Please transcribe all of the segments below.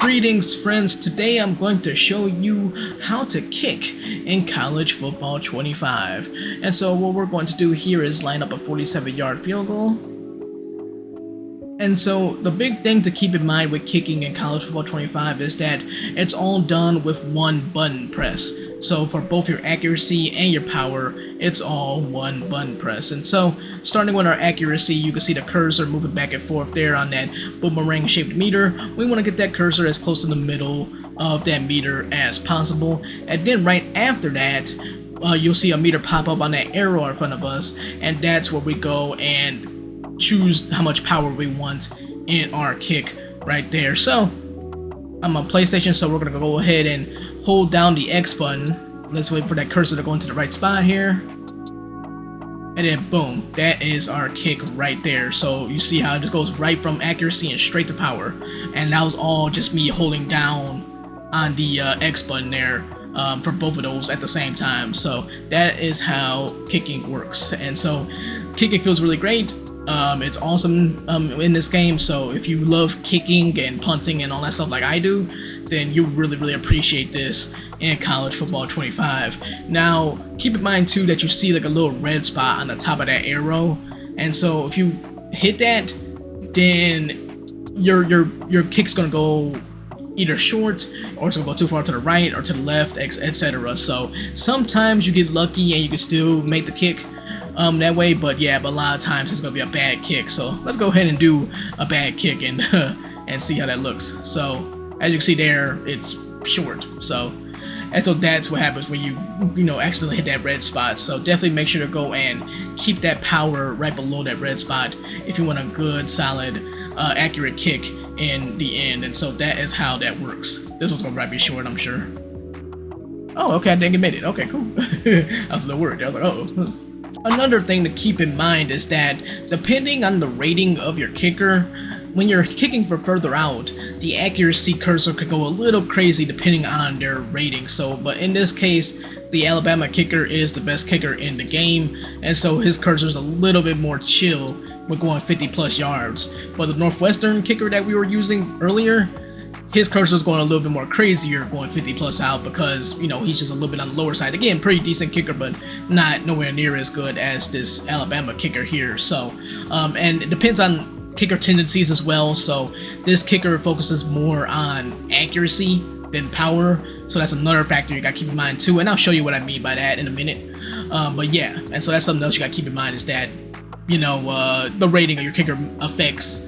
Greetings friends, today I'm going to show you how to kick in College Football 25. And so what we're going to do here is line up a 47-yard field goal. And so the big thing to keep in mind with kicking in College Football 25 is that it's all done with one button press. So for both your accuracy and your power, it's all one button press. And so starting with our accuracy, you can see the cursor moving back and forth there on that boomerang shaped meter. We want to get that cursor as close to the middle of that meter as possible. And then right after that, you'll see a meter pop up on that arrow in front of us, and that's where we go and choose how much power we want in our kick right there. So I'm on PlayStation, so we're gonna go ahead and hold down the X button. Let's wait for that cursor to go into the right spot here. And then boom, that is our kick right there. So you see how it just goes right from accuracy and straight to power. And that was all just me holding down on the X button there for both of those at the same time. So that is how kicking works. And so kicking feels really great. It's awesome in this game, so if you love kicking and punting and all that stuff like I do, then you really appreciate this in College Football 25. Now, keep in mind too that you see like a little red spot on the top of that arrow, and so if you hit that, then your kick's gonna go either short, or it's gonna go too far to the right or to the left, etc. So sometimes you get lucky and you can still make the kick that way, but a lot of times it's gonna be a bad kick. So let's go ahead and do a bad kick and and see how that looks. So as you can see there, it's short. So that's what happens when you accidentally hit that red spot. So definitely make sure to go and keep that power right below that red spot if you want a good, solid, accurate kick in the end. And so that is how that works. This one's gonna probably be short, I'm sure. Oh, okay, I think it made it. Okay, cool. I was a little worried. I was like, oh. Another thing to keep in mind is that depending on the rating of your kicker, when you're kicking for further out, the accuracy cursor could go a little crazy depending on their rating. But in this case, the Alabama kicker is the best kicker in the game, and so his cursor is a little bit more chill with going 50+ yards. But the Northwestern kicker that we were using earlier, his cursor is going a little bit more crazier, going 50+ out, because he's just a little bit on the lower side. Again, pretty decent kicker, but not nowhere near as good as this Alabama kicker here. So and it depends on kicker tendencies as well. So this kicker focuses more on accuracy than power, so that's another factor you gotta keep in mind too, and I'll show you what I mean by that in a minute. But yeah, and so that's something else you gotta keep in mind, is that the rating of your kicker affects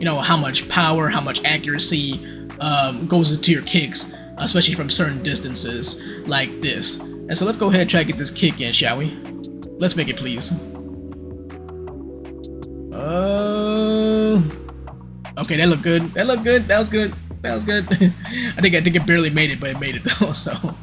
how much power, how much accuracy goes into your kicks, especially from certain distances like this. And so let's go ahead and try to get this kick in, shall we? Let's make it, please. Okay, that looked good. That looked good. That was good. That was good. I think it barely made it, but it made it though. So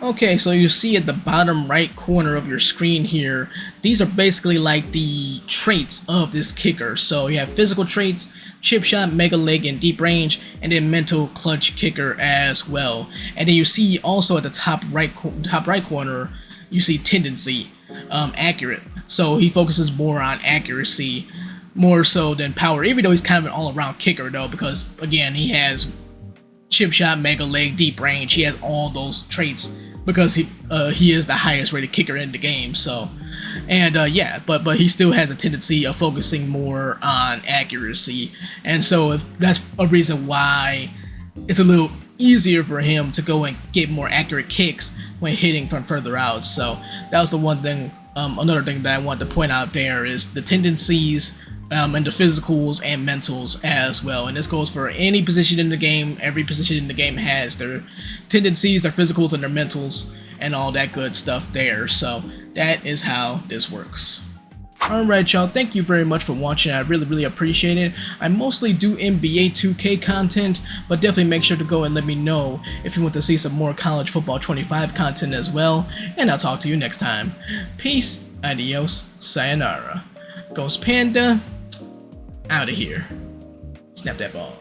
okay, so you see at the bottom right corner of your screen here, these are basically like the traits of this kicker. So you have physical traits, chip shot, mega leg, and deep range, and then mental clutch kicker as well. And then you see also at the top right corner, you see tendency, accurate. So he focuses more on accuracy, more so than power, even though he's kind of an all-around kicker though, because again, he has chip shot, mega leg, deep range. He has all those traits because he is the highest rated kicker in the game. So, and but he still has a tendency of focusing more on accuracy, and so that's a reason why it's a little easier for him to go and get more accurate kicks when hitting from further out. So that was the one thing. Another thing that I want to point out there is the tendencies and the physicals and mentals as well. And this goes for any position in the game. Every position in the game has their tendencies, their physicals, and their mentals, and all that good stuff there. So that is how this works. Alright y'all, thank you very much for watching. I really appreciate it. I mostly do NBA 2K content, but definitely make sure to go and let me know if you want to see some more College Football 25 content as well. And I'll talk to you next time. Peace, adios, sayonara. Ghost Panda, out of here. Snap that ball.